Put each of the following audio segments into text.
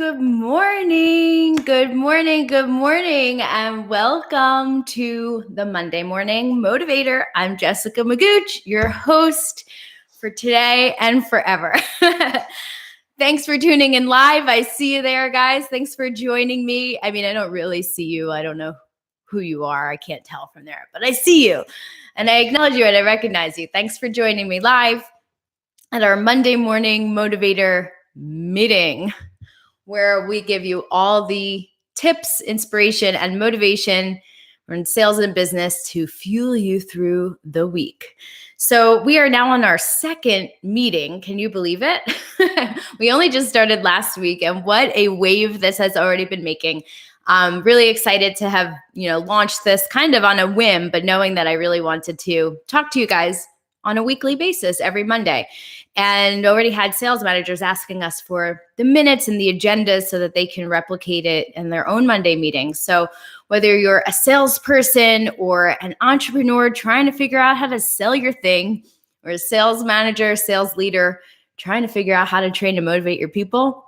good morning. Good morning. Good morning. And welcome to the Monday Morning Motivator. I'm Jessica Magoch, your host for today and forever. Thanks for tuning in live. I see you there, guys. Thanks for joining me. I mean, I don't really see you. I don't know who you are. I can't tell from there, but I see you and I acknowledge you and I recognize you. Thanks for joining me live at our Monday Morning Motivator meeting, where we give you all the tips, inspiration, and motivation in sales and business to fuel you through the week. So we are now on our second meeting. Can you believe it? We only just started last week, and what a wave this has already been making. I'm really excited to have, launched this kind of on a whim, but knowing that I really wanted to talk to you guys on a weekly basis every Monday. And already had sales managers asking us for the minutes and the agendas so that they can replicate it in their own Monday meetings. So whether you're a salesperson or an entrepreneur trying to figure out how to sell your thing, or a sales manager, sales leader trying to figure out how to train to motivate your people,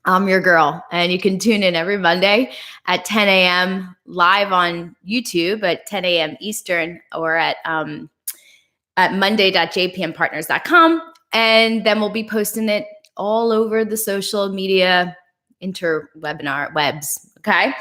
I'm your girl. And you can tune in every Monday at 10 a.m. live on YouTube at 10 a.m. Eastern, or at monday.jpmpartners.com. And then we'll be posting it all over the social media interwebinar webs. Okay.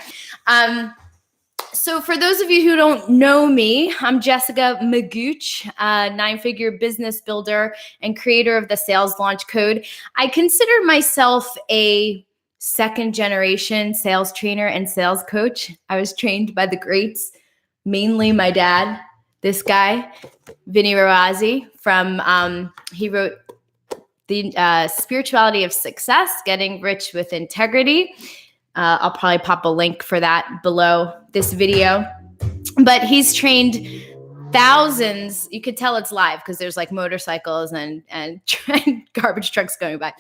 So for those of you who don't know me, I'm Jessica Magoch, a 9-figure business builder and creator of the Sales Launch Code. I consider myself a second-generation sales trainer and sales coach. I was trained by the greats, mainly my dad, this guy, Vinny Ravazzi, he wrote The Spirituality of Success, Getting Rich with Integrity. I'll probably pop a link for that below this video. But he's trained thousands. You could tell it's live because there's like motorcycles and garbage trucks going by.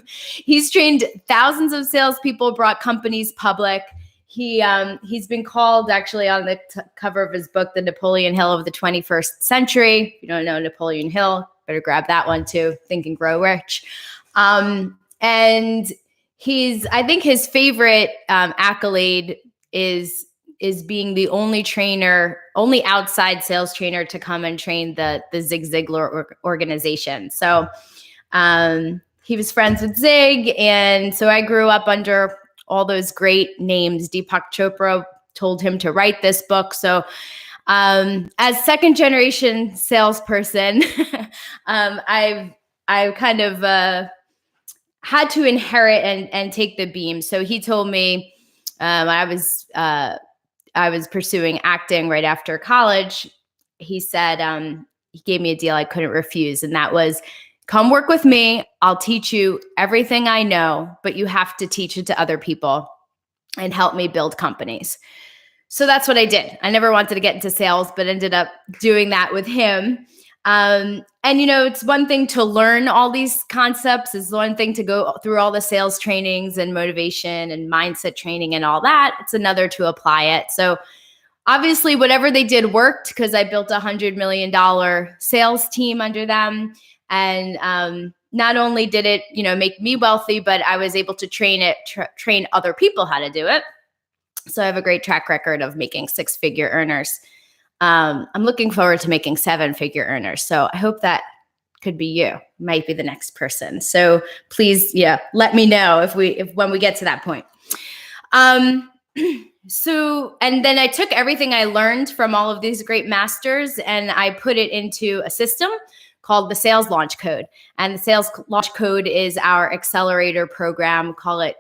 He's trained thousands of salespeople, brought companies public. He's been called, actually, on the cover of his book, The Napoleon Hill of the 21st Century. If you don't know Napoleon Hill, better grab that one too. Think and Grow Rich. And I think his favorite accolade is being the only outside sales trainer to come and train the Zig Ziglar organization. So he was friends with Zig, and so I grew up under all those great names. Deepak Chopra told him to write this book. So as second generation salesperson, I've kind of had to inherit and take the beam. So he told me I was pursuing acting right after college. He said he gave me a deal I couldn't refuse, and that was, come work with me. I'll teach you everything I know, but you have to teach it to other people and help me build companies. So that's what I did. I never wanted to get into sales, but ended up doing that with him. And, it's one thing to learn all these concepts. It's one thing to go through all the sales trainings and motivation and mindset training and all that. It's another to apply it. So obviously, whatever they did worked, because I built $100 million sales team under them. And not only did it, make me wealthy, but I was able to train other people how to do it. So I have a great track record of making 6-figure earners. I'm looking forward to making 7-figure earners. So I hope that could be you, might be the next person. So please, let me know if when we get to that point. So, and then I took everything I learned from all of these great masters and I put it into a system called the Sales Launch Code. And the Sales Launch Code is our accelerator program. Call it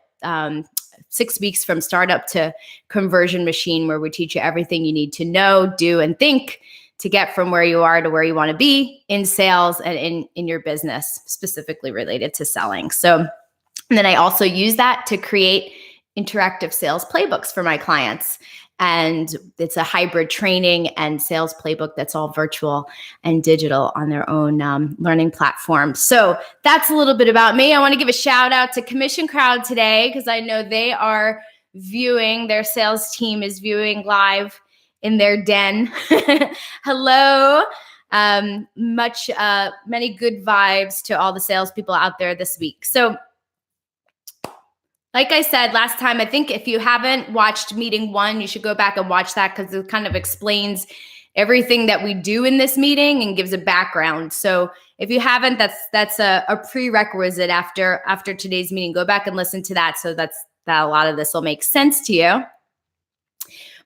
6 weeks from startup to conversion machine, where we teach you everything you need to know, do, and think to get from where you are to where you want to be in sales and in your business, specifically related to selling. So, and then I also use that to create interactive sales playbooks for my clients. And it's a hybrid training and sales playbook that's all virtual and digital on their own learning platform. So that's a little bit about me. I want to give a shout out to Commission Crowd today, because I know they are viewing, their sales team is viewing live in their den. Hello. Many good vibes to all the salespeople out there this week. So like I said last time, I think if you haven't watched meeting 1, you should go back and watch that because it kind of explains everything that we do in this meeting and gives a background. So if you haven't, that's a prerequisite after today's meeting. Go back and listen to that so that a lot of this will make sense to you.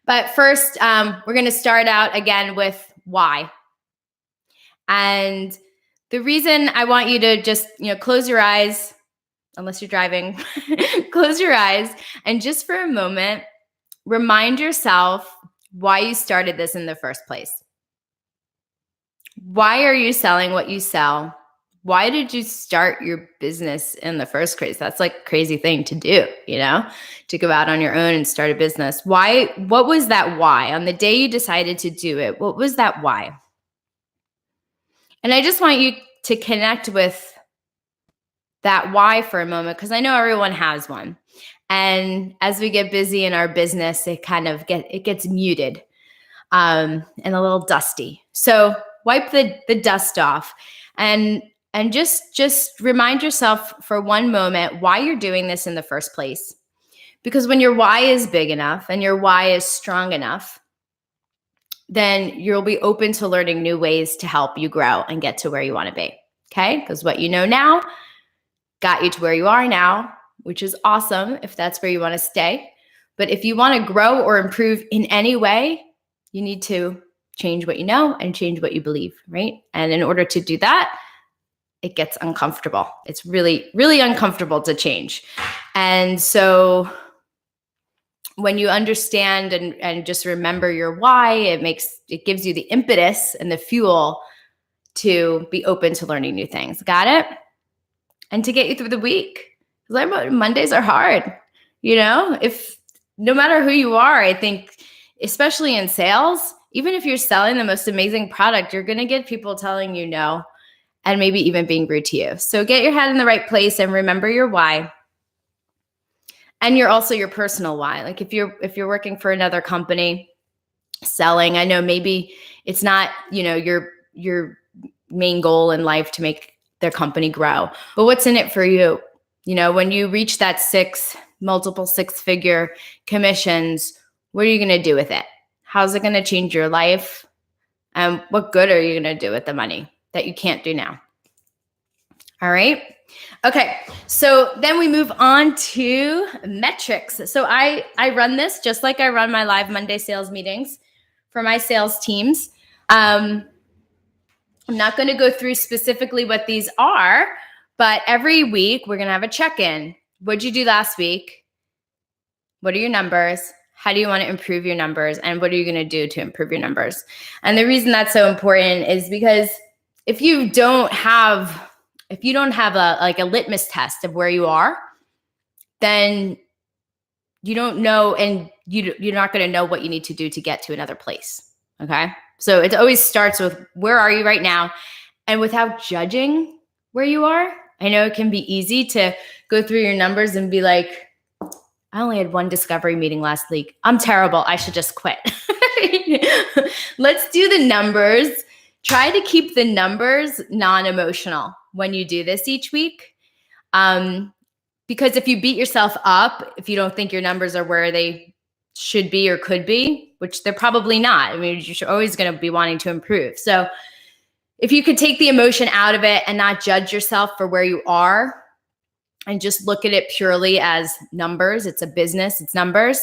But first, we're going to start out again with why. And the reason I want you to just, close your eyes, unless you're driving, close your eyes, and just for a moment, remind yourself why you started this in the first place. Why are you selling what you sell? Why did you start your business in the first place? That's like a crazy thing to do, to go out on your own and start a business. Why? What was that why? On the day you decided to do it, what was that why? And I just want you to connect with that why for a moment, because I know everyone has one. And as we get busy in our business, it kind of gets muted and a little dusty. So wipe the dust off and just remind yourself for one moment why you're doing this in the first place. Because when your why is big enough and your why is strong enough, then you'll be open to learning new ways to help you grow and get to where you want to be. Okay? Because what you know now got you to where you are now, which is awesome if that's where you want to stay. But if you want to grow or improve in any way, you need to change what you know and change what you believe, right? And in order to do that, it gets uncomfortable. It's really, really uncomfortable to change. And so when you understand and just remember your why, it gives you the impetus and the fuel to be open to learning new things. Got it? And to get you through the week. Mondays are hard, if no matter who you are, I think, especially in sales, even if you're selling the most amazing product, you're going to get people telling you no and maybe even being rude to you. So get your head in the right place and remember your why. And you're also your personal why. Like if you're working for another company selling, I know maybe it's not, your main goal in life to make their company grow, but what's in it for you? When you reach that multiple six-figure commissions, what are you going to do with it? How's it going to change your life? And what good are you going to do with the money that you can't do now? All right. Okay. So then we move on to metrics. So I run this just like I run my live Monday sales meetings for my sales teams. I'm not going to go through specifically what these are, but every week we're going to have a check-in. What'd you do last week? What are your numbers? How do you want to improve your numbers? And what are you going to do to improve your numbers? And the reason that's so important is because if you don't have a litmus test of where you are, then you don't know, and you're not going to know what you need to do to get to another place. Okay. So it always starts with where are you right now? And without judging where you are, I know it can be easy to go through your numbers and be like, I only had one discovery meeting last week. I'm terrible. I should just quit. Let's do the numbers. Try to keep the numbers non-emotional when you do this each week. Because if you beat yourself up, if you don't think your numbers are where they should be or could be, which they're probably not. I mean, you're always going to be wanting to improve. So if you could take the emotion out of it and not judge yourself for where you are and just look at it purely as numbers, it's a business, it's numbers,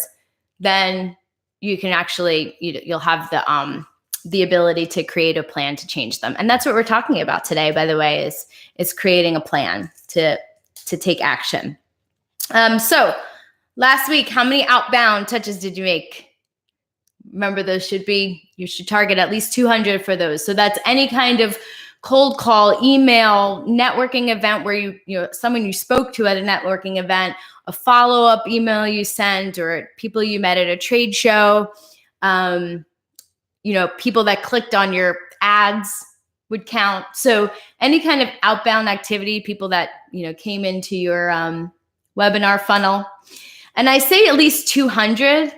then you can actually, you'll have the ability to create a plan to change them. And that's what we're talking about today, by the way, is creating a plan to take action. So last week, how many outbound touches did you make? Remember, you should target at least 200 for those. So that's any kind of cold call, email, networking event where someone you spoke to at a networking event, a follow-up email you sent, or people you met at a trade show, people that clicked on your ads would count. So any kind of outbound activity, people that, came into your webinar funnel. And I say at least 200,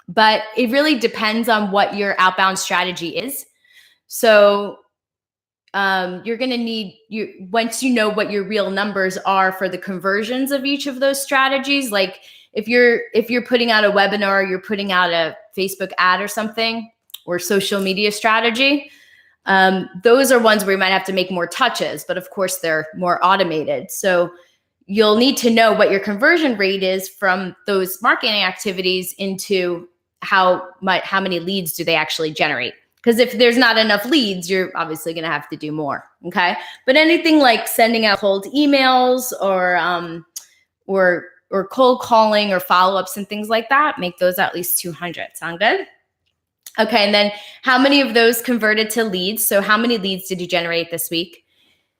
but it really depends on what your outbound strategy is. So you're going to need once you know what your real numbers are for the conversions of each of those strategies. Like if you're putting out a webinar, you're putting out a Facebook ad or something, or social media strategy. Those are ones where you might have to make more touches, but of course they're more automated. So you'll need to know what your conversion rate is from those marketing activities into how many leads do they actually generate. Because if there's not enough leads, you're obviously going to have to do more. Okay. But anything like sending out cold emails or cold calling or follow-ups and things like that, make those at least 200. Sound good? Okay. And then how many of those converted to leads? So how many leads did you generate this week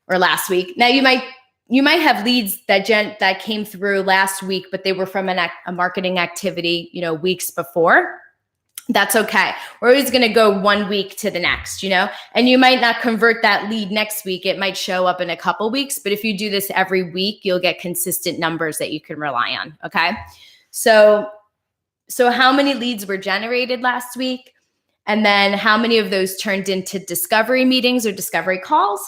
or last week? Now you might have leads that came through last week, but they were from a marketing activity, weeks before. That's okay. We're always going to go 1 week to the next, and you might not convert that lead next week. It might show up in a couple weeks, but if you do this every week, you'll get consistent numbers that you can rely on. Okay. So how many leads were generated last week? And then how many of those turned into discovery meetings or discovery calls?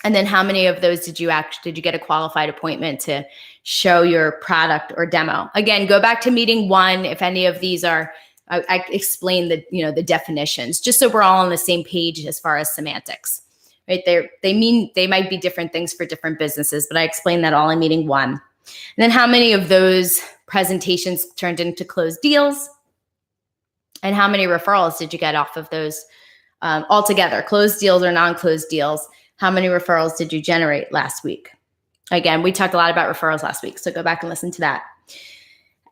And then how many of those did you get a qualified appointment to show your product or demo? Again, go back to meeting 1. If any of these are, I explain the definitions, just so we're all on the same page as far as semantics, right? They might be different things for different businesses, but I explained that all in meeting 1. And then how many of those presentations turned into closed deals? And how many referrals did you get off of those altogether, closed deals or non-closed deals? How many referrals did you generate last week? Again, we talked a lot about referrals last week, so go back and listen to that.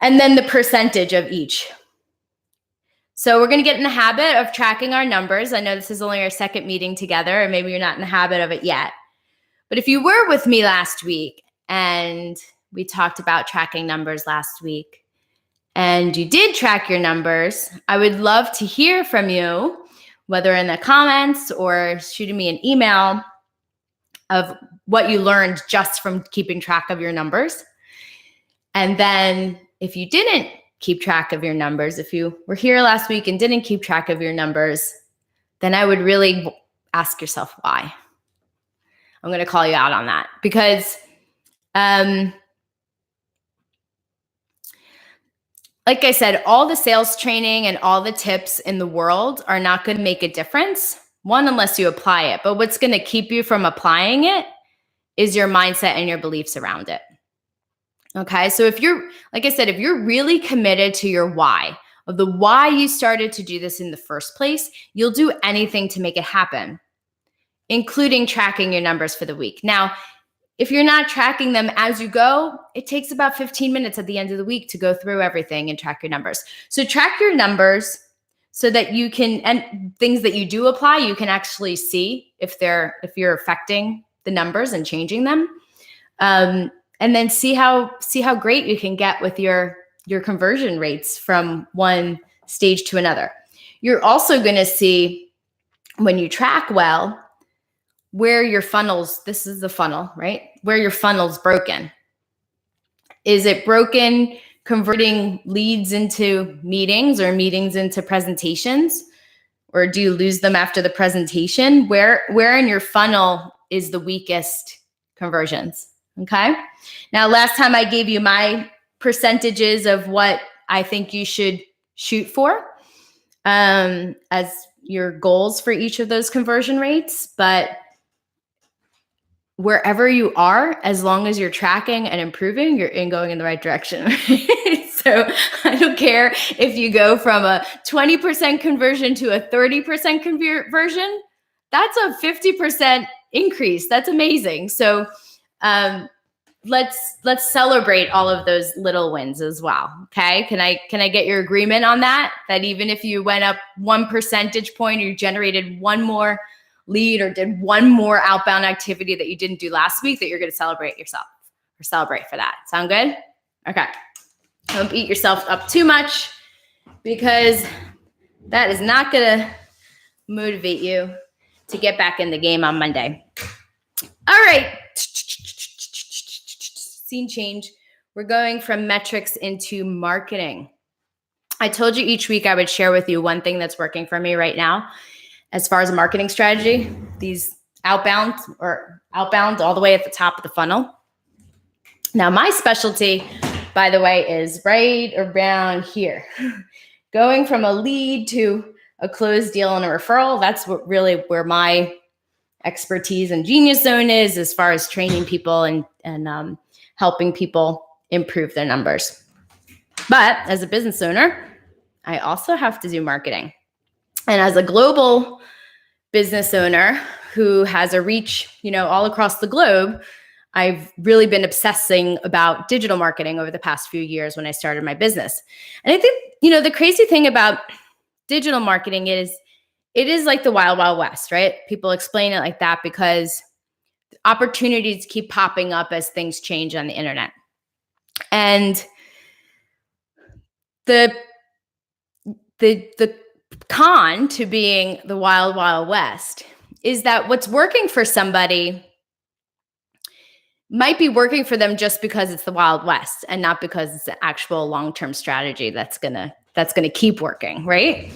And then the percentage of each. So we're going to get in the habit of tracking our numbers. I know this is only our second meeting together, and maybe you're not in the habit of it yet. But if you were with me last week and we talked about tracking numbers last week, and you did track your numbers, I would love to hear from you, whether in the comments or shooting me an email of what you learned just from keeping track of your numbers. And then if you didn't keep track of your numbers, if you were here last week and didn't keep track of your numbers, then I would really ask yourself why. I'm going to call you out on that because like I said, all the sales training and all the tips in the world are not going to make a difference, one, unless you apply it. But what's going to keep you from applying it is your mindset and your beliefs around it. Okay, so if you're, like I said, if you're really committed to your why, of the why you started to do this in the first place, you'll do anything to make it happen, including tracking your numbers for the week. Now, if you're not tracking them as you go, it takes about 15 minutes at the end of the week to go through everything and track your numbers. So track your numbers so that you can, and things that you do apply, you can actually see if you're affecting the numbers and changing them. And then see how great you can get with your conversion rates from one stage to another. You're also going to see when you track well, where your funnels, this is the funnel, right? Where your funnel's broken. Is it broken converting leads into meetings or meetings into presentations? Or do you lose them after the presentation? Where in your funnel is the weakest conversions? Okay. Now, last time I gave you my percentages of what I think you should shoot for as your goals for each of those conversion rates. But wherever you are, as long as you're tracking and improving, you're going in the right direction. So I don't care if you go from a 20% conversion to a 30% conversion. That's a 50% increase. That's amazing. So let's celebrate all of those little wins as well. Okay. Can I get your agreement on that? That even if you went up 1 percentage point, or you generated one more lead or did one more outbound activity that you didn't do last week, that you're going to celebrate yourself or celebrate for that. Sound good? Okay. Don't beat yourself up too much, because that is not going to motivate you to get back in the game on Monday. All right. Scene change. We're going from metrics into marketing. I told you each week I would share with you one thing that's working for me right now. as far as a marketing strategy, these outbound all the way at the top of the funnel. Now, my specialty, by the way, is right around here. Going from a lead to a closed deal and a referral. That's where my expertise and genius zone is, as far as training people and helping people improve their numbers. But as a business owner, I also have to do marketing. And as a global business owner who has a reach, all across the globe, I've really been obsessing about digital marketing over the past few years when I started my business. And I think, the crazy thing about digital marketing is it is like the wild, wild west, right? People explain it like that because opportunities keep popping up as things change on the internet. And the con to being the wild, wild west is that what's working for somebody might be working for them just because it's the Wild West and not because it's an actual long-term strategy that's gonna keep working, right?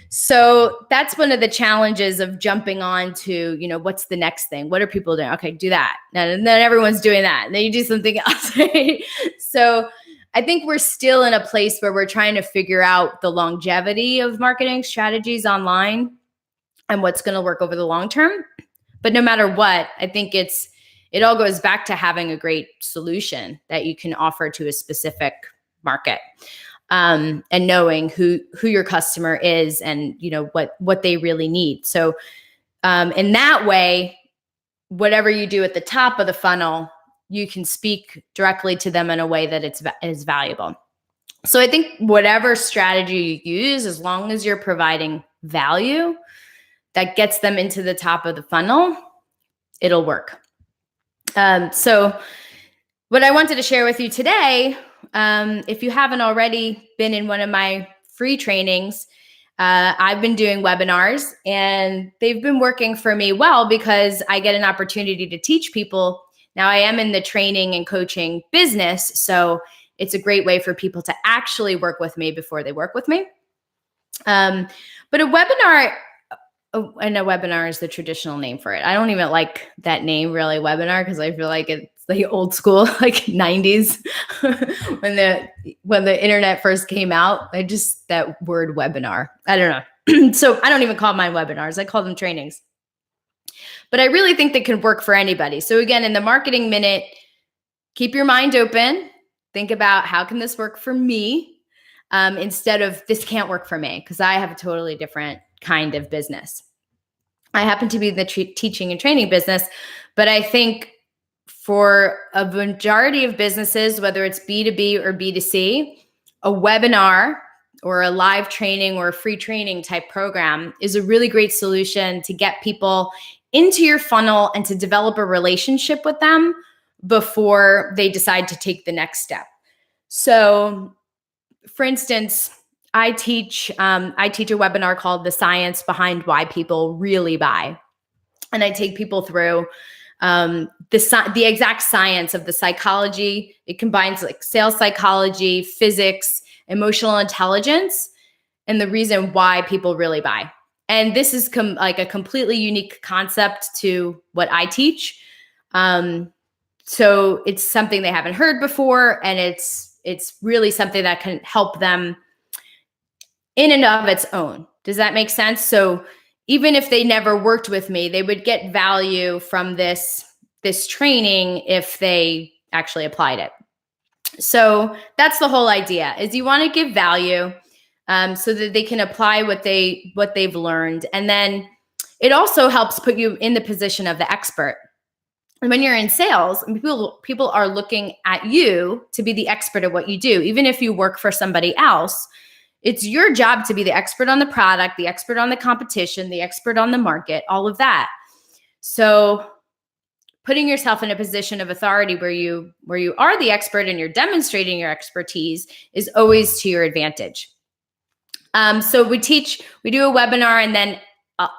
So that's one of the challenges of jumping on to, what's the next thing? What are people doing? Okay, do that. And then everyone's doing that. And then you do something else, right? So I think we're still in a place where we're trying to figure out the longevity of marketing strategies online and what's going to work over the long term. But no matter what, I think it all goes back to having a great solution that you can offer to a specific market, and knowing who your customer is and what they really need. So in that way, whatever you do at the top of the funnel, you can speak directly to them in a way that is valuable. So I think whatever strategy you use, as long as you're providing value that gets them into the top of the funnel, it'll work. So what I wanted to share with you today, if you haven't already been in one of my free trainings, I've been doing webinars and they've been working for me well because I get an opportunity to teach people. Now I am in the training and coaching business, so it's a great way for people to actually work with me before they work with me. But a webinar is the traditional name for it. I don't even like that name, really, webinar, because I feel like it's like old school, like 90s when the internet first came out. That word webinar, I don't know. So I don't even call mine webinars. I call them trainings. But I really think they can work for anybody. So again, in the Marketing Minute, keep your mind open. Think about, how can this work for me? Instead of, this can't work for me, because I have a totally different kind of business. I happen to be in the teaching and training business, but I think for a majority of businesses, whether it's B2B or B2C, a webinar or a live training or a free training type program is a really great solution to get people into your funnel and to develop a relationship with them before they decide to take the next step. So, for instance, I teach a webinar called The Science Behind Why People Really Buy. And I take people through the exact science of the psychology. It combines like sales psychology, physics, emotional intelligence, and the reason why people really buy. And this is like a completely unique concept to what I teach. So it's something they haven't heard before, and it's really something that can help them in and of its own. Does that make sense? So even if they never worked with me, they would get value from this training if they actually applied it. So that's the whole idea, is you want to give value so that they can apply what they've learned. And then it also helps put you in the position of the expert. And when you're in sales, people are looking at you to be the expert at what you do. Even if you work for somebody else, it's your job to be the expert on the product, the expert on the competition, the expert on the market, all of that. So putting yourself in a position of authority where you are the expert and you're demonstrating your expertise is always to your advantage. So we do a webinar, and then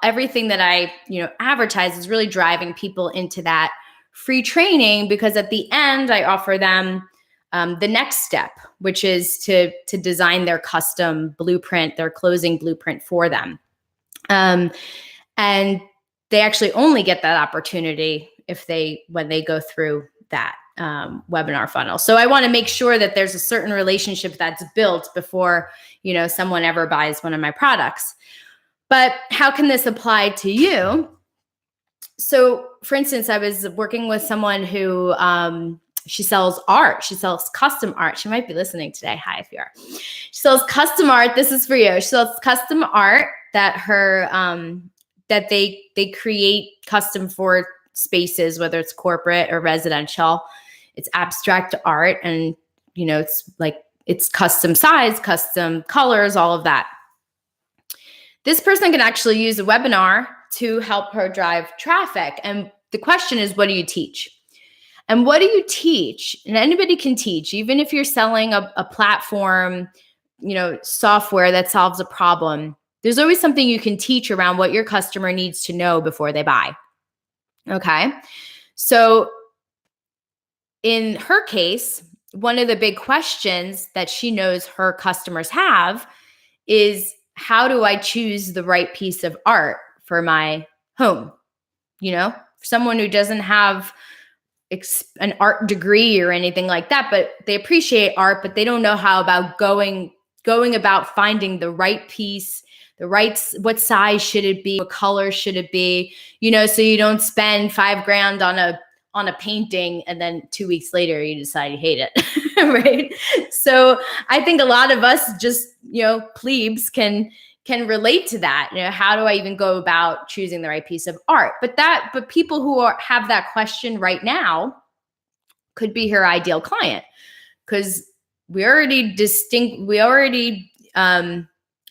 everything that I advertise is really driving people into that free training, because at the end I offer them the next step, which is to design their custom blueprint, their closing blueprint for them. And they actually only get that opportunity when they go through that webinar funnel. So I want to make sure that there's a certain relationship that's built before, someone ever buys one of my products. But how can this apply to you? So for instance, I was working with someone who, she sells art. She sells custom art. She might be listening today. Hi, if you are. She sells custom art. This is for you. She sells custom art that that they create custom for spaces, whether it's corporate or residential. It's abstract art, and it's custom size, custom colors, all of that. This person can actually use a webinar to help her drive traffic. And the question is, what do you teach? And what do you teach? And anybody can teach, even if you're selling a platform, software that solves a problem. There's always something you can teach around what your customer needs to know before they buy. Okay. So in her case, one of the big questions that she knows her customers have is, how do I choose the right piece of art for my home? For someone who doesn't have an art degree or anything like that, but they appreciate art, but they don't know how about going about finding the right piece, what size should it be, what color should it be, so you don't spend $5,000 on a painting and then 2 weeks later you decide you hate it. Right? So I think a lot of us just, plebes can relate to that. How do I even go about choosing the right piece of art? But people who have that question right now could be her ideal client, because we already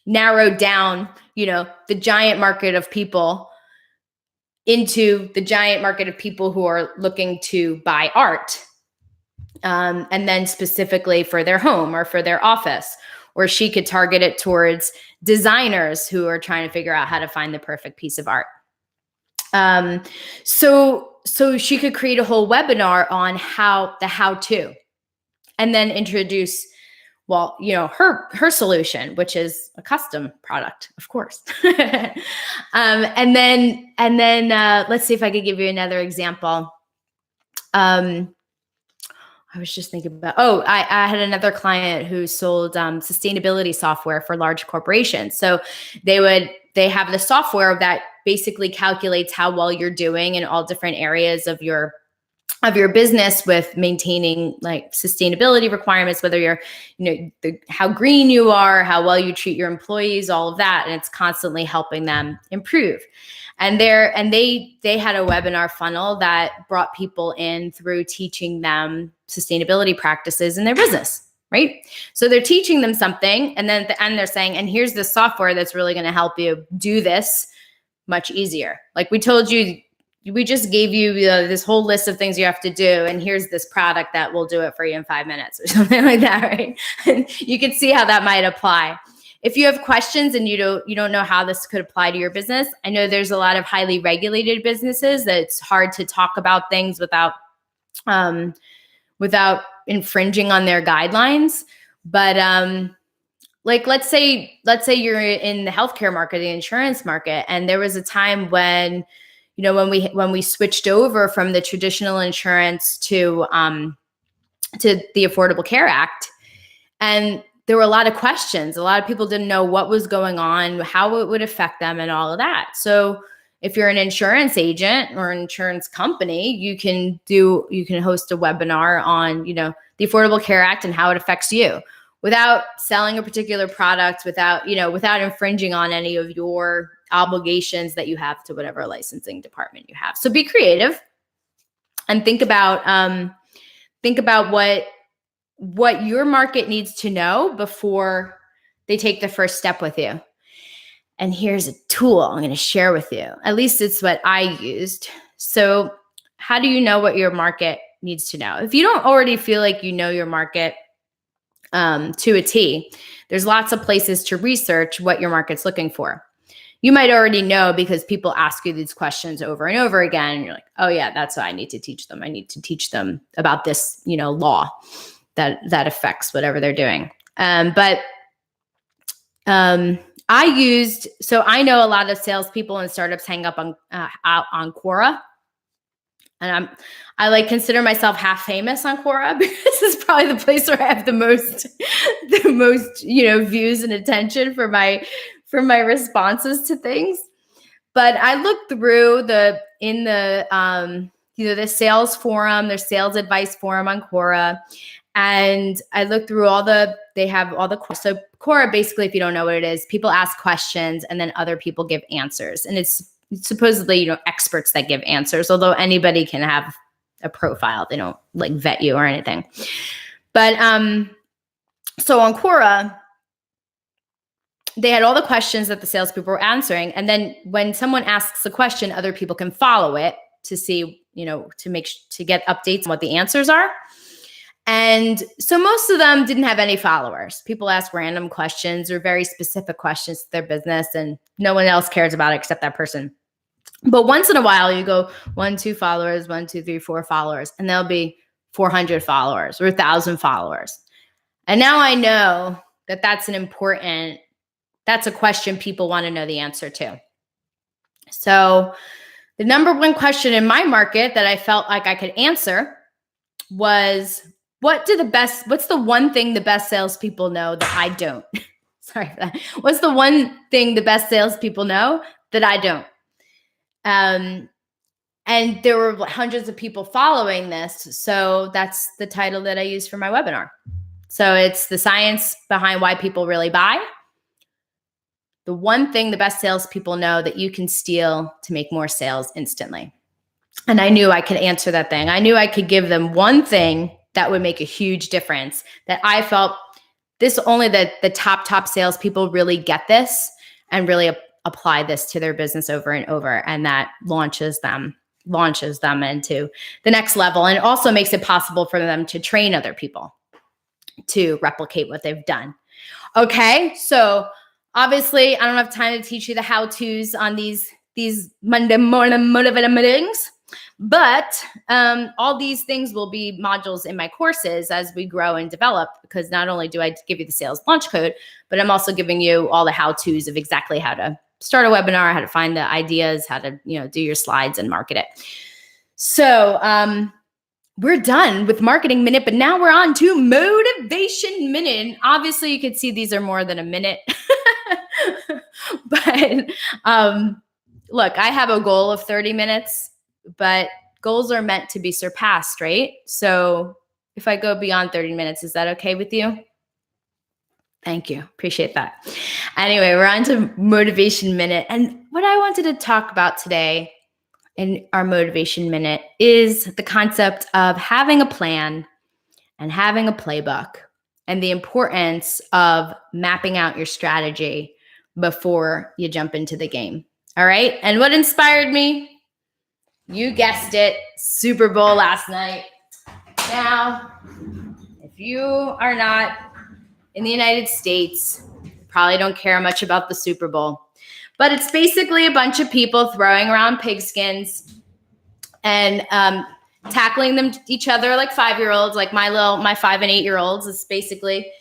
narrowed down, the giant market of people into the giant market of people who are looking to buy art, and then specifically for their home or for their office. Or she could target it towards designers who are trying to figure out how to find the perfect piece of art. So she could create a whole webinar on how-to, and then introduce, her solution, which is a custom product, of course. And then let's see if I could give you another example. I was just thinking about, I had another client who sold sustainability software for large corporations. So they have the software that basically calculates how well you're doing in all different areas of your business with maintaining like sustainability requirements, whether you're, how green you are, how well you treat your employees, all of that. And it's constantly helping them improve. And they had a webinar funnel that brought people in through teaching them sustainability practices in their business, right? So they're teaching them something, and then at the end they're saying, and here's the software that's really going to help you do this much easier. Like we told you, we just gave you this whole list of things you have to do, and here's this product that will do it for you in 5 minutes or something like that, right? And you can see how that might apply. If you have questions and you don't know how this could apply to your business, I know there's a lot of highly regulated businesses that it's hard to talk about things without infringing on their guidelines. But like let's say you're in the healthcare market, the insurance market, and there was a time when when we switched over from the traditional insurance to the Affordable Care Act, and there were a lot of questions. A lot of people didn't know what was going on, how it would affect them, and all of that. So if you're an insurance agent or an insurance company, you can host a webinar on, the Affordable Care Act and how it affects you, without selling a particular product, without infringing on any of your obligations that you have to whatever licensing department you have. So be creative and think about what your market needs to know before they take the first step with you. And here's a tool I'm going to share with you. At least it's what I used. So how do you know what your market needs to know? If you don't already feel like you know your market to a T, there's lots of places to research what your market's looking for. You might already know because people ask you these questions over and over again. And you're like, oh yeah, that's what I need to teach them. I need to teach them about this, law that affects whatever they're doing. So I know a lot of salespeople and startups hang up on out on Quora. And I like consider myself half famous on Quora because this is probably the place where I have the most, views and attention for my responses to things. But I looked through the sales forum, their sales advice forum on Quora, and I looked through so Quora, basically, if you don't know what it is, people ask questions and then other people give answers, and it's supposedly, experts that give answers, although anybody can have a profile. They don't like vet you or anything. But so on Quora, they had all the questions that the salespeople were answering. And then when someone asks a question, other people can follow it to see, to get updates on what the answers are. And so most of them didn't have any followers. People ask random questions or very specific questions to their business, and no one else cares about it except that person. But once in a while, you go 1, 2 followers, 1, 2, 3, 4 followers, and there'll be 400 followers or 1,000 followers. And now I know that that's a question people want to know the answer to. So the number one question in my market that I felt like I could answer was, what's the one thing the best salespeople know that I don't? Sorry for that. What's the one thing the best salespeople know that I don't? And there were hundreds of people following this. So that's the title that I use for my webinar. So it's the science behind why people really buy. The one thing the best salespeople know that you can steal to make more sales instantly. And I knew I could answer that thing. I knew I could give them one thing that would make a huge difference, that I felt only the top salespeople really get this and really apply this to their business over and over. And that launches them into the next level. And it also makes it possible for them to train other people to replicate what they've done. Okay. So obviously I don't have time to teach you the how-tos on these Monday morning motivated meetings. But all these things will be modules in my courses as we grow and develop, because not only do I give you the sales launch code, but I'm also giving you all the how-tos of exactly how to start a webinar, how to find the ideas, how to do your slides and market it. So we're done with Marketing Minute, but now we're on to Motivation Minute. And obviously, you can see these are more than a minute. But look, I have a goal of 30 minutes. But goals are meant to be surpassed, right? So if I go beyond 30 minutes, is that okay with you? Thank you. Appreciate that. Anyway, we're on to Motivation Minute. And what I wanted to talk about today in our Motivation Minute is the concept of having a plan and having a playbook, and the importance of mapping out your strategy before you jump into the game. All right. And what inspired me? You guessed it, Super Bowl last night. Now, if you are not in the United States, you probably don't care much about the Super Bowl. But it's basically a bunch of people throwing around pigskins and tackling them each other like 5-year-olds, like my 5 and 8-year-olds. It's basically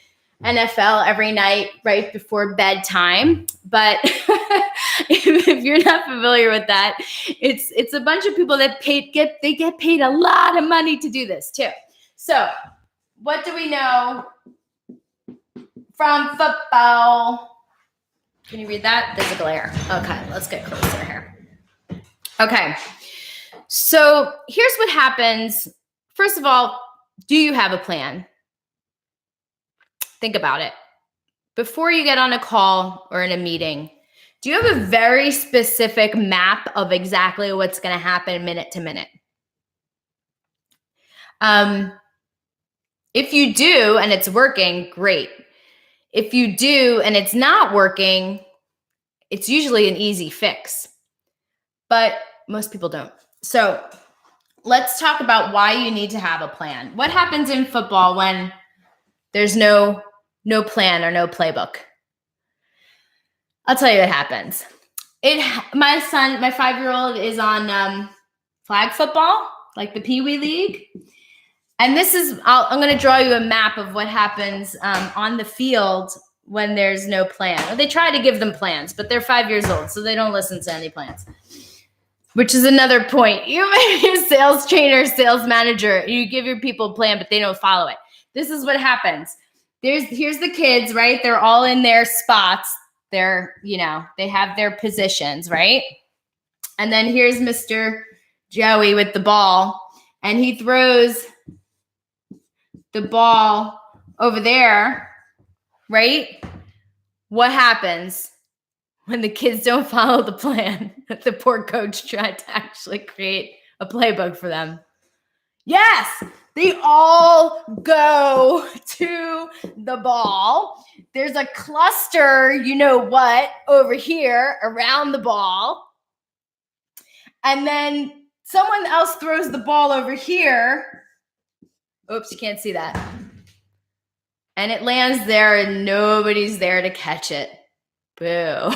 NFL every night right before bedtime. But if you're not familiar with that, it's a bunch of people that get paid a lot of money to do this too. So what do we know from football? Can you read that? There's a glare. Okay, let's get closer here. Okay, so here's what happens. First of all, do you have a plan? Think about it. Before you get on a call or in a meeting, do you have a very specific map of exactly what's going to happen minute to minute? If you do and it's working, great. If you do and it's not working, it's usually an easy fix. But most people don't. So let's talk about why you need to have a plan. What happens in football when there's no plan or no playbook? I'll tell you what happens. My son, my 5-year-old, is on flag football, like the peewee league. And this is, I'm going to draw you a map of what happens on the field when there's no plan. Or they try to give them plans, but they're 5 years old, so they don't listen to any plans. Which is another point. You may be a sales trainer, sales manager. You give your people a plan, but they don't follow it. This is what happens. Here's the kids, right? They're all in their spots. They're, they have their positions, right? And then here's Mr. Joey with the ball, and he throws the ball over there, right? What happens when the kids don't follow the plan that the poor coach tried to actually create a playbook for them? Yes, they all go to the ball. There's a cluster, over here around the ball. And then someone else throws the ball over here. Oops, you can't see that. And it lands there and nobody's there to catch it. Boo.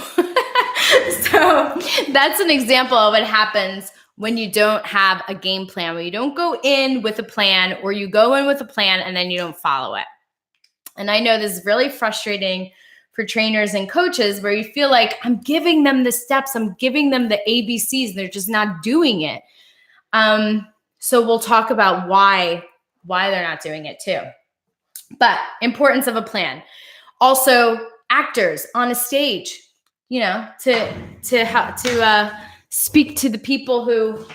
So that's an example of what happens when you don't have a game plan, when you don't go in with a plan, or you go in with a plan and then you don't follow it. And I know this is really frustrating for trainers and coaches, where you feel like I'm giving them the steps, I'm giving them the ABCs, and they're just not doing it. So we'll talk about why they're not doing it too. But importance of a plan. Also, actors on a stage, to speak to the people who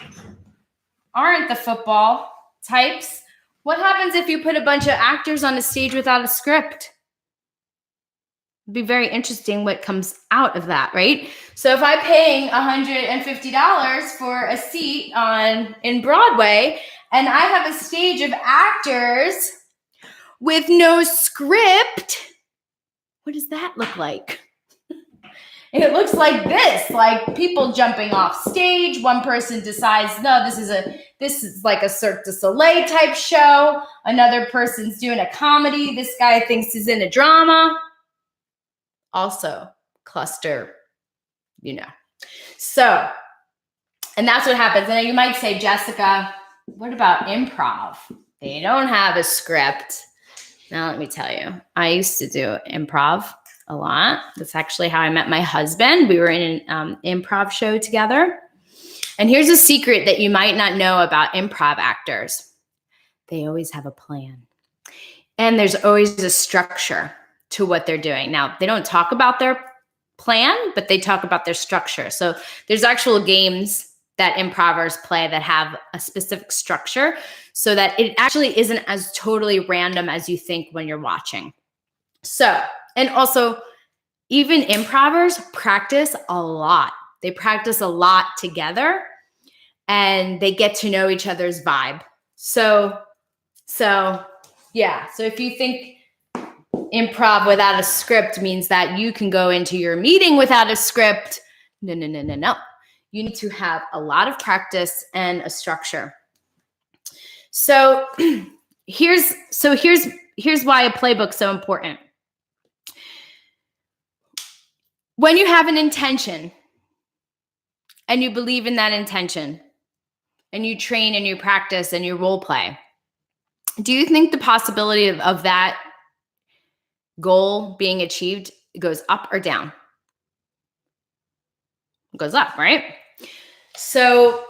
aren't the football types. What happens if you put a bunch of actors on a stage without a script? It'd be very interesting what comes out of that, right? So if I'm paying $150 for a seat in Broadway, and I have a stage of actors with no script, what does that look like? It looks like this, like people jumping off stage. One person decides, no, this is like a Cirque du Soleil type show. Another person's doing a comedy. This guy thinks he's in a drama. Also, cluster, So, and that's what happens. And you might say, Jessica, what about improv? They don't have a script. Now, let me tell you, I used to do improv a lot. That's actually how I met my husband. We were in an improv show together. And here's a secret that you might not know about improv actors. They always have a plan. And there's always a structure to what they're doing. Now, they don't talk about their plan, but they talk about their structure. So there's actual games that improvers play that have a specific structure, so that it actually isn't as totally random as you think when you're watching. So, and also, even improvers practice a lot. They practice a lot together, and they get to know each other's vibe. So yeah. So if you think improv without a script means that you can go into your meeting without a script, no. You need to have a lot of practice and a structure. So here's why a playbook's so important. When you have an intention and you believe in that intention and you train and you practice and you role play, do you think the possibility of that goal being achieved goes up or down? It goes up, right? So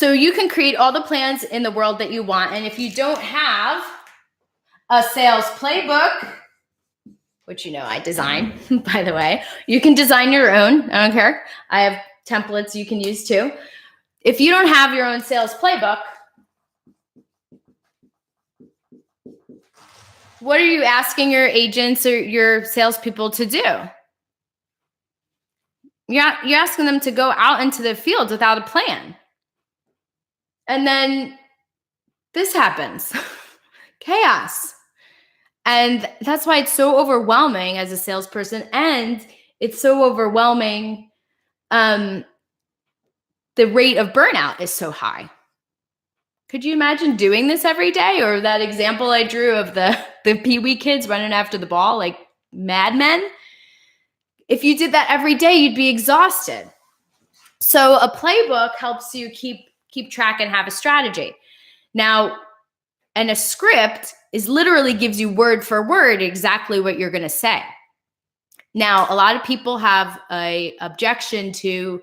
you can create all the plans in the world that you want. And if you don't have a sales playbook, which I design, by the way, you can design your own. I don't care. I have templates you can use too. If you don't have your own sales playbook, what are you asking your agents or your salespeople to do? You're asking them to go out into the field without a plan. And then this happens. Chaos. And that's why it's so overwhelming as a salesperson. And it's so overwhelming. The rate of burnout is so high. Could you imagine doing this every day? Or that example I drew of the peewee kids running after the ball like madmen? If you did that every day, you'd be exhausted. So a playbook helps you keep track and have a strategy. Now, and a script is literally gives you word for word exactly what you're going to say. Now, a lot of people have a objection to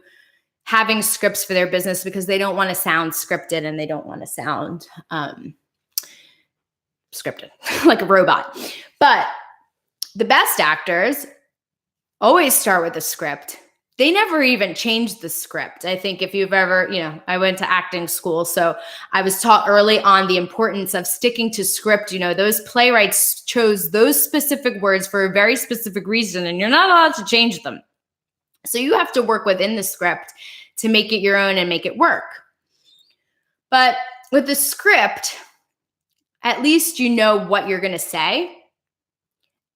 having scripts for their business because they don't want to sound scripted and they don't want to sound scripted like a robot. But the best actors always start with a script. They never even change the script. I think if you've ever, I went to acting school, so I was taught early on the importance of sticking to script. Those playwrights chose those specific words for a very specific reason, and you're not allowed to change them. So you have to work within the script to make it your own and make it work. But with the script, at least you know what you're going to say.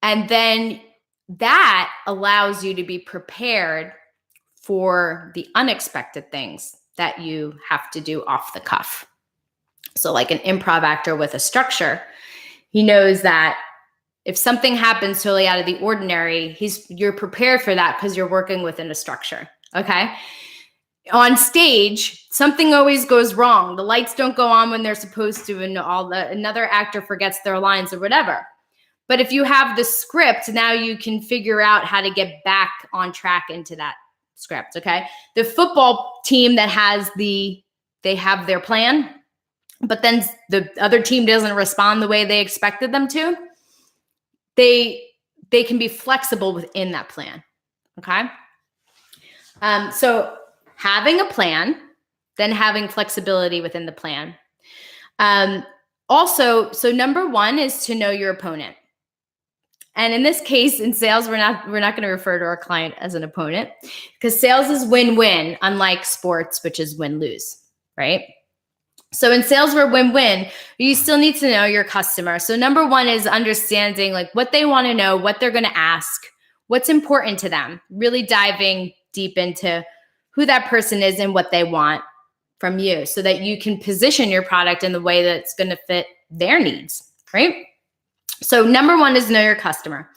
And then that allows you to be prepared for the unexpected things that you have to do off the cuff. So like an improv actor with a structure, he knows that if something happens totally out of the ordinary, you're prepared for that because you're working within a structure, okay? On stage, something always goes wrong. The lights don't go on when they're supposed to, and another actor forgets their lines or whatever. But if you have the script, now you can figure out how to get back on track into that script, okay? The football team that they have their plan, but then the other team doesn't respond the way they expected them to, they can be flexible within that plan, okay? So having a plan, then having flexibility within the plan. Also, so number one is to know your opponent. And in this case, in sales, we're not going to refer to our client as an opponent because sales is win-win, unlike sports, which is win-lose, right? So in sales, we're win-win. You still need to know your customer. So number one is understanding like what they want to know, what they're going to ask, what's important to them, really diving deep into who that person is and what they want from you so that you can position your product in the way that's going to fit their needs, right? So number one is know your customer.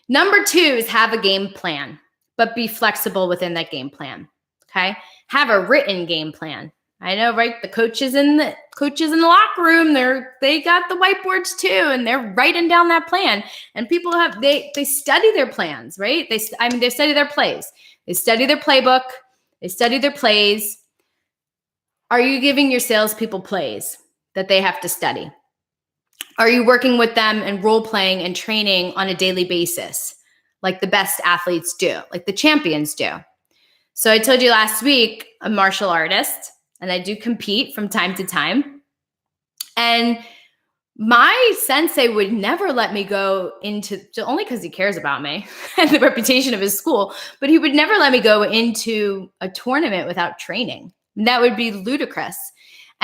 Number two is have a game plan, but be flexible within that game plan, okay? Have a written game plan. I know, right? The coaches in the locker room, they got the whiteboards too, and they're writing down that plan. And people they study their plans, right? They study their plays. They study their playbook. They study their plays. Are you giving your salespeople plays that they have to study? Are you working with them and role playing and training on a daily basis, like the best athletes do, like the champions do? So I told you last week, I'm a martial artist, and I do compete from time to time. And my sensei would never let me go into, only because he cares about me and the reputation of his school, but he would never let me go into a tournament without training. That would be ludicrous.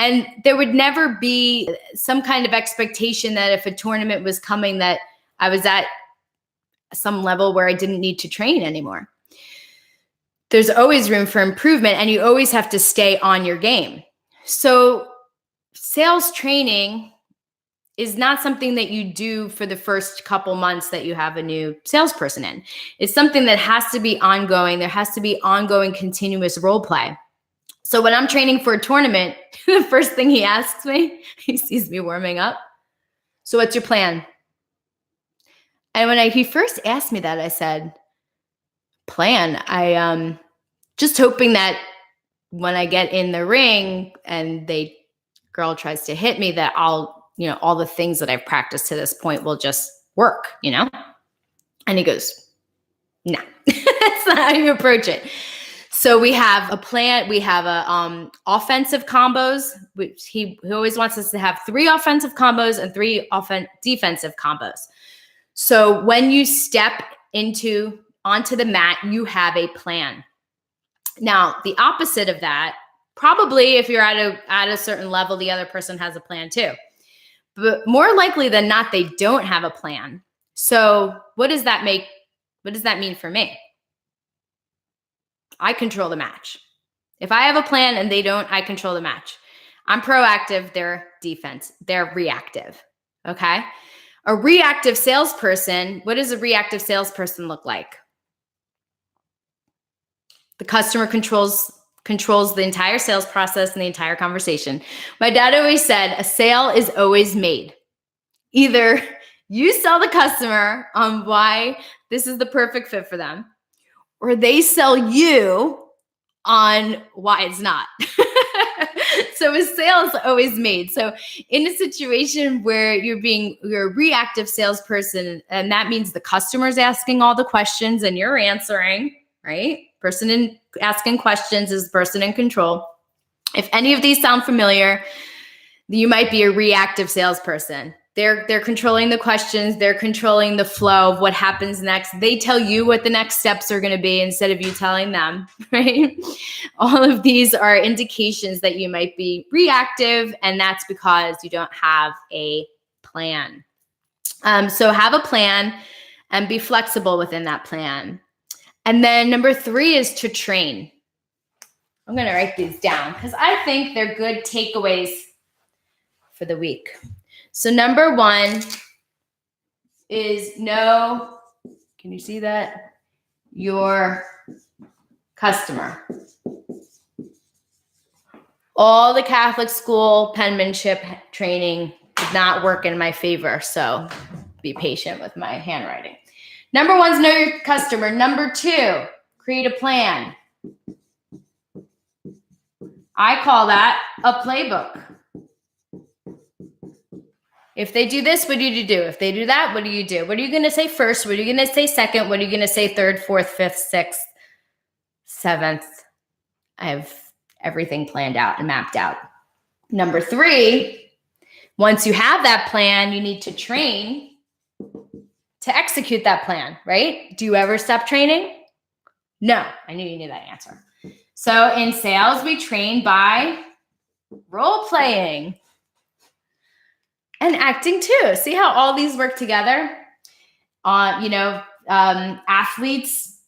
And there would never be some kind of expectation that if a tournament was coming that I was at some level where I didn't need to train anymore. There's always room for improvement, and you always have to stay on your game. So sales training is not something that you do for the first couple months that you have a new salesperson in. It's something that has to be ongoing. There has to be ongoing continuous role play. So when I'm training for a tournament, the first thing he asks me, he sees me warming up. So what's your plan? And when he first asked me that, I said, plan. I just hoping that when I get in the ring and girl tries to hit me, that all the things that I've practiced to this point will just work, And he goes, no, that's not how you approach it. So we have a plan. We have offensive combos, which he always wants us to have 3 offensive combos and 3 defensive combos. So when you step onto the mat, you have a plan. Now, the opposite of that, probably if you're at a certain level, the other person has a plan too. But more likely than not, they don't have a plan. So what does that mean for me? I control the match. If I have a plan and they don't, I control the match. I'm proactive, they're reactive. Okay? A reactive salesperson, what does a reactive salesperson look like? The customer controls the entire sales process and the entire conversation. My dad always said, a sale is always made. Either you sell the customer on why this is the perfect fit for them, or they sell you on why it's not. So a sale is always made. So in a situation where you're a reactive salesperson, and that means the customer's asking all the questions and you're answering, right? Asking questions is the person in control. If any of these sound familiar, you might be a reactive salesperson. They're controlling the questions. They're controlling the flow of what happens next. They tell you what the next steps are going to be instead of you telling them, right? All of these are indications that you might be reactive, and that's because you don't have a plan. So have a plan and be flexible within that plan. And then number 3 is to train. I'm going to write these down because I think they're good takeaways for the week. So number 1 is know, can you see that? Your customer. All the Catholic school penmanship training did not work in my favor, so be patient with my handwriting. Number 1 is know your customer. Number 2, create a plan. I call that a playbook. If they do this, what do you do? If they do that, what do you do? What are you going to say first? What are you going to say second? What are you going to say third, fourth, fifth, sixth, seventh? I have everything planned out and mapped out. Number 3, once you have that plan, you need to train to execute that plan, right? Do you ever stop training? No, I knew you knew that answer. So in sales, we train by role playing and acting too. See how all these work together? Athletes,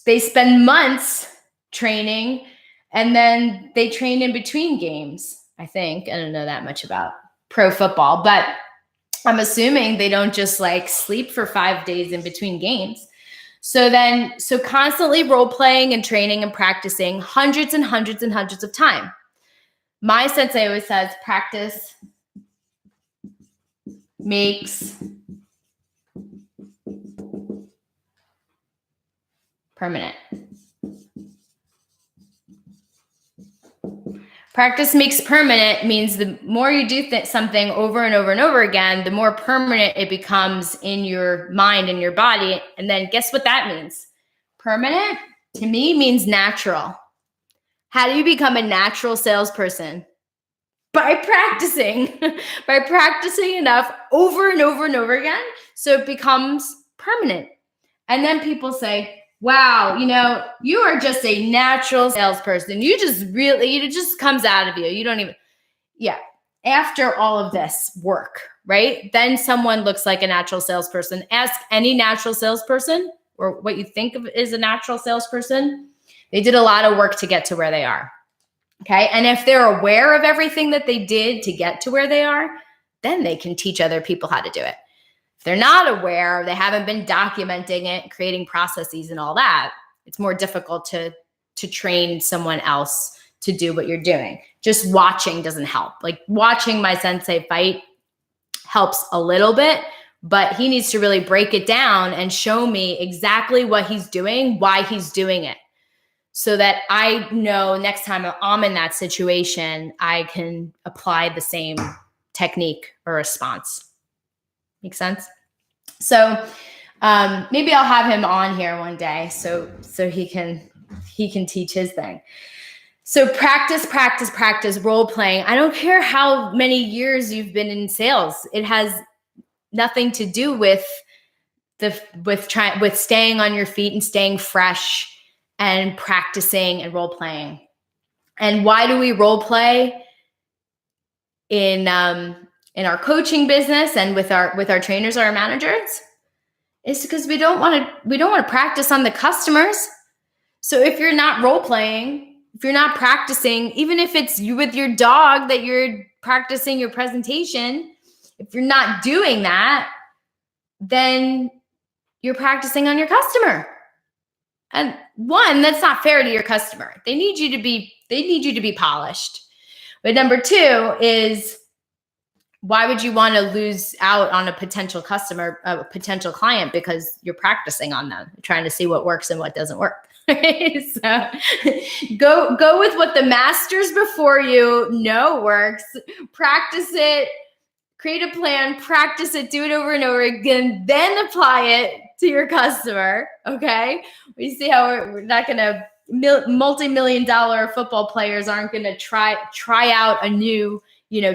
they spend months training and then they train in between games, I think. I don't know that much about pro football, but I'm assuming they don't just like sleep for 5 days in between games. So constantly role playing and training and practicing hundreds and hundreds and hundreds of time. My sensei always says, practice makes permanent. Practice makes permanent means the more you do something over and over and over again, the more permanent it becomes in your mind and your body. And then guess what that means? Permanent to me means natural. How do you become a natural salesperson? By practicing, by practicing enough over and over and over again, so it becomes permanent. And then people say, wow, you are just a natural salesperson. It just comes out of you. You don't even, after all of this work, right? Then someone looks like a natural salesperson. Ask any natural salesperson or what you think of as a natural salesperson. They did a lot of work to get to where they are. Okay. And if they're aware of everything that they did to get to where they are, then they can teach other people how to do it. If they're not aware, they haven't been documenting it, creating processes and all that, it's more difficult to train someone else to do what you're doing. Just watching doesn't help. Like watching my sensei fight helps a little bit, but he needs to really break it down and show me exactly what he's doing, why he's doing it, so that I know next time I'm in that situation, I can apply the same technique or response. Make sense? So maybe I'll have him on here one day so he can teach his thing. So practice, role playing. I don't care how many years you've been in sales. It has nothing to do with staying on your feet and staying fresh and practicing and role playing. And why do we role play in our coaching business and with our trainers or our managers? It's because we don't want to practice on the customers. So if you're not role playing, if you're not practicing, even if it's you with your dog that you're practicing your presentation, if you're not doing that, then you're practicing on your customer. And one, that's not fair to your customer. They need you to be polished. But number 2 is why would you want to lose out on a potential customer, a potential client, because you're practicing on them, trying to see what works and what doesn't work. So go with what the masters before you know works. Practice it, create a plan, practice it, do it over and over again, then apply it to your customer. Okay, we see how we're not going to multi-million-dollar football players aren't going to try out a new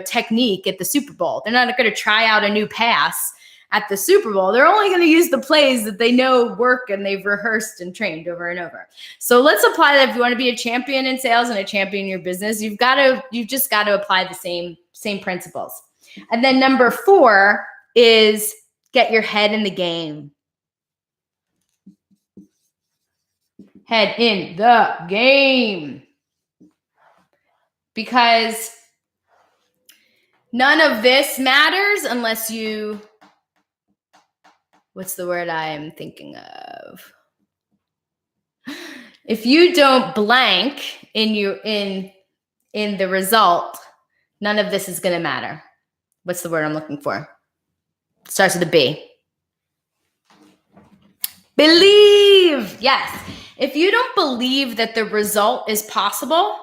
technique at the Super Bowl. They're not going to try out a new pass at the Super Bowl. They're only going to use the plays that they know work and they've rehearsed and trained over and over. So let's apply that. If you want to be a champion in sales and a champion in your business, you've just got to apply the same principles. And then number 4 is get your head in the game. Head in the game. Because none of this matters unless you, what's the word I am thinking of? If you don't blank in the result, none of this is going to matter. What's the word I'm looking for? It starts with a B. Believe. Yes. If you don't believe that the result is possible,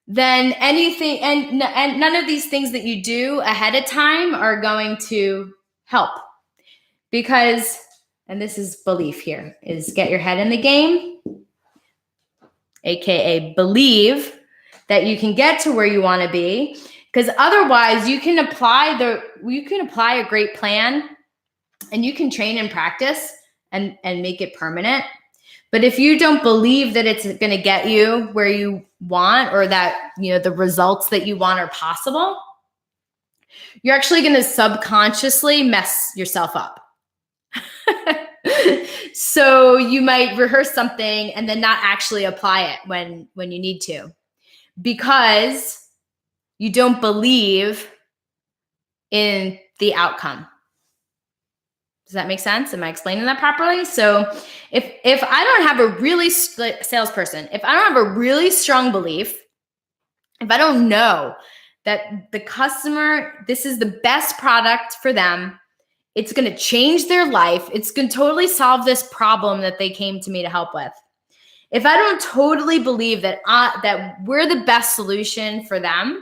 then anything and none of these things that you do ahead of time are going to help. Because, and this is belief here, is get your head in the game, aka believe that you can get to where you want to be. Because otherwise you can apply a great plan and you can train and practice and make it permanent. But if you don't believe that it's going to get you where you want, or that, the results that you want are possible, you're actually going to subconsciously mess yourself up. So you might rehearse something and then not actually apply it when you need to, because you don't believe in the outcome. Does that make sense? Am I explaining that properly? So if I don't have a really salesperson, if I don't have a really strong belief, if I don't know that the customer, this is the best product for them, it's going to change their life, it's going to totally solve this problem that they came to me to help with. If I don't totally believe that we're the best solution for them,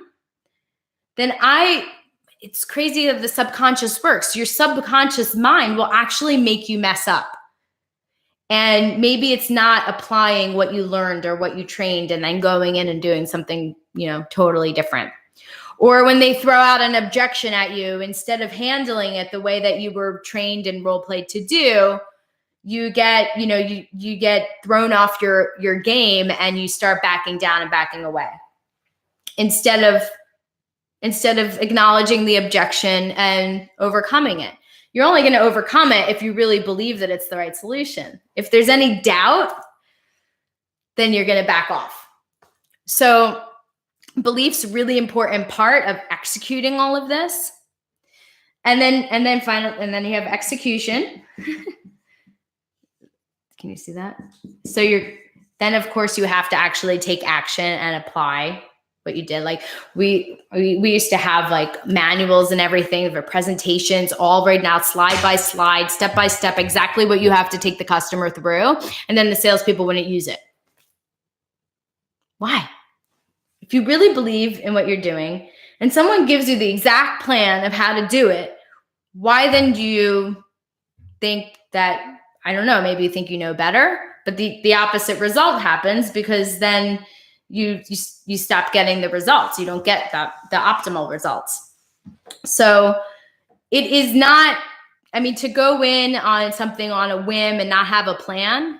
then it's crazy that the subconscious works. Your subconscious mind will actually make you mess up. And maybe it's not applying what you learned or what you trained and then going in and doing something, totally different. Or when they throw out an objection at you, instead of handling it the way that you were trained and role played to do, you get, you get thrown off your game and you start backing down and backing away. Instead of acknowledging the objection and overcoming it. You're only going to overcome it if you really believe that it's the right solution. If there's any doubt, then you're going to back off. So belief's a really important part of executing all of this. And then you have execution. Can you see that? So then of course you have to actually take action and apply what you did. Like we used to have like manuals and everything for presentations, all written out slide by slide, step by step, exactly what you have to take the customer through. And then the salespeople wouldn't use it. Why? If you really believe in what you're doing and someone gives you the exact plan of how to do it, why then do you think that, I don't know, maybe you think you know better, but the opposite result happens, because then you stop getting the results. You don't get the optimal results. So it is not, to go in on something on a whim and not have a plan,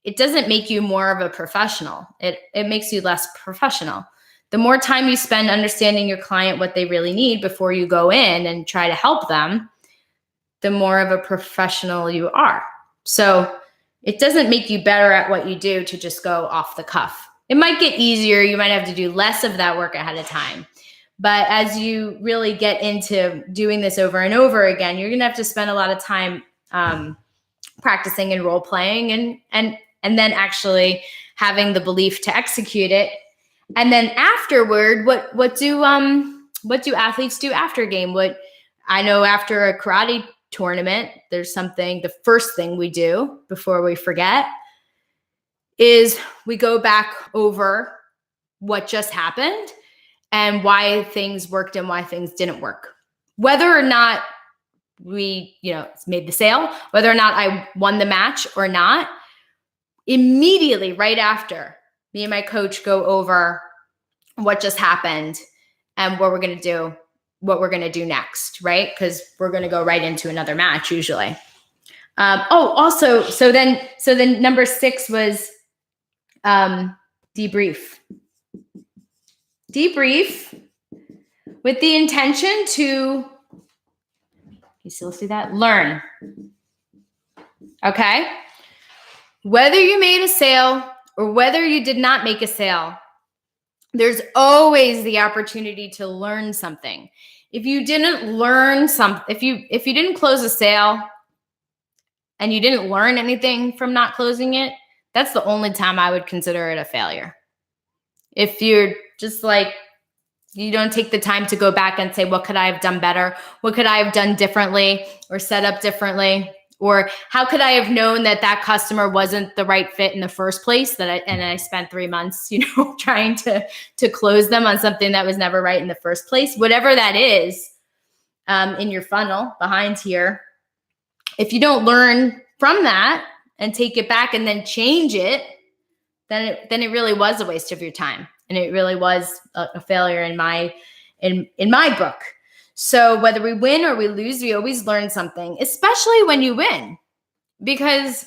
it doesn't make you more of a professional. It makes you less professional. The more time you spend understanding your client, what they really need before you go in and try to help them, the more of a professional you are. So it doesn't make you better at what you do to just go off the cuff. It might get easier. You might have to do less of that work ahead of time. But as you really get into doing this over and over again, you're going to have to spend a lot of time practicing and role playing and then actually having the belief to execute it. And then afterward, what do what do athletes do after a game? What I know after a karate tournament, there's something, the first thing we do before we forget is we go back over what just happened and why things worked and why things didn't work. Whether or not we, made the sale, whether or not I won the match or not, immediately right after, me and my coach go over what just happened and what we're going to do next, right? Because we're going to go right into another match usually. Also, so then number 6 was debrief. Debrief with the intention to, you still see that? Learn. Okay? Whether you made a sale or whether you did not make a sale, there's always the opportunity to learn something. If you didn't learn something, if you didn't close a sale and you didn't learn anything from not closing it, that's the only time I would consider it a failure. If you're just like, you don't take the time to go back and say, what could I have done better? What could I have done differently or set up differently? Or how could I have known that customer wasn't the right fit in the first place? And I spent 3 months, trying to close them on something that was never right in the first place. Whatever that is, in your funnel behind here, if you don't learn from that and take it back and then change it, then it really was a waste of your time, and it really was a failure in my book. So whether we win or we lose, we always learn something, especially when you win. Because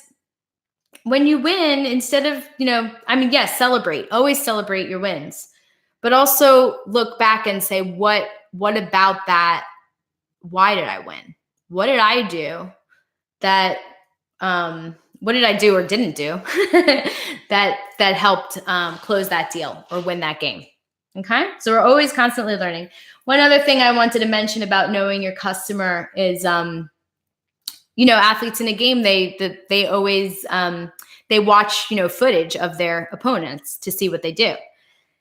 when you win, instead of, yes, celebrate. Always celebrate your wins. But also look back and say, what about that? Why did I win? What did I do that, what did I do or didn't do that helped close that deal or win that game? Okay. So we're always constantly learning. One other thing I wanted to mention about knowing your customer is, athletes in a game, they always, they watch, footage of their opponents to see what they do.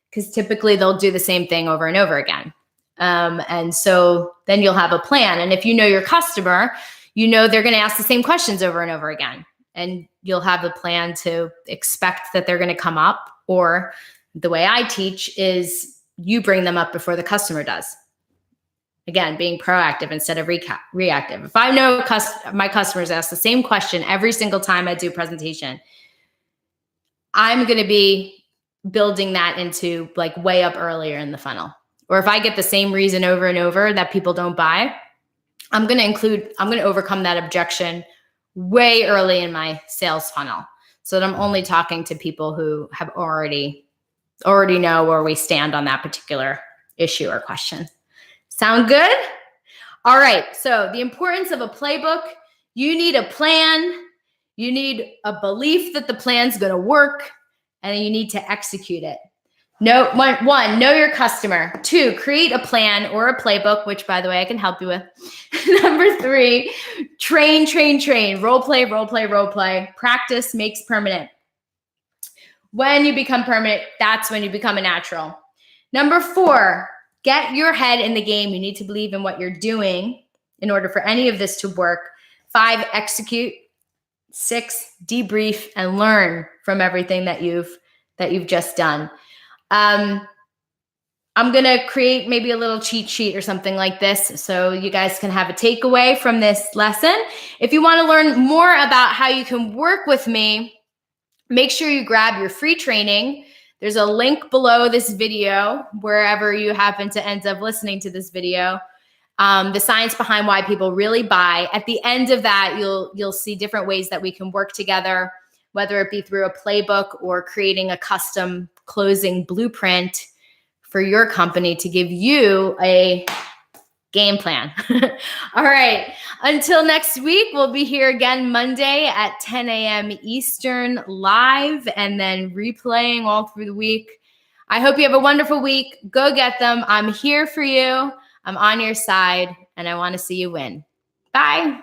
Because typically they'll do the same thing over and over again. And so then you'll have a plan. And if you know your customer, they're going to ask the same questions over and over again. And you'll have a plan to expect that they're going to come up, or the way I teach is you bring them up before the customer does. Again, being proactive instead of reactive. If I know my customers ask the same question every single time I do a presentation, I'm going to be building that into like way up earlier in the funnel. Or if I get the same reason over and over that people don't buy, I'm going to overcome that objection way early in my sales funnel, so that I'm only talking to people who have already know where we stand on that particular issue or question. Sound good? All right. So the importance of a playbook: you need a plan, you need a belief that the plan's going to work, and you need to execute it. One, know your customer. 2, create a plan or a playbook, which, by the way, I can help you with. Number 3, train. Role play. Practice makes permanent. When you become permanent, that's when you become a natural. Number 4, get your head in the game. You need to believe in what you're doing in order for any of this to work. 5, execute. 6, debrief and learn from everything that you've just done. I'm going to create maybe a little cheat sheet or something like this so you guys can have a takeaway from this lesson. If you want to learn more about how you can work with me, make sure you grab your free training. There's a link below this video, wherever you happen to end up listening to this video. The science behind why people really buy. At the end of that, you'll see different ways that we can work together, whether it be through a playbook or creating a custom closing blueprint for your company to give you a game plan. All right. Until next week, we'll be here again Monday at 10 a.m. Eastern live, and then replaying all through the week. I hope you have a wonderful week. Go get them. I'm here for you. I'm on your side, and I want to see you win. Bye.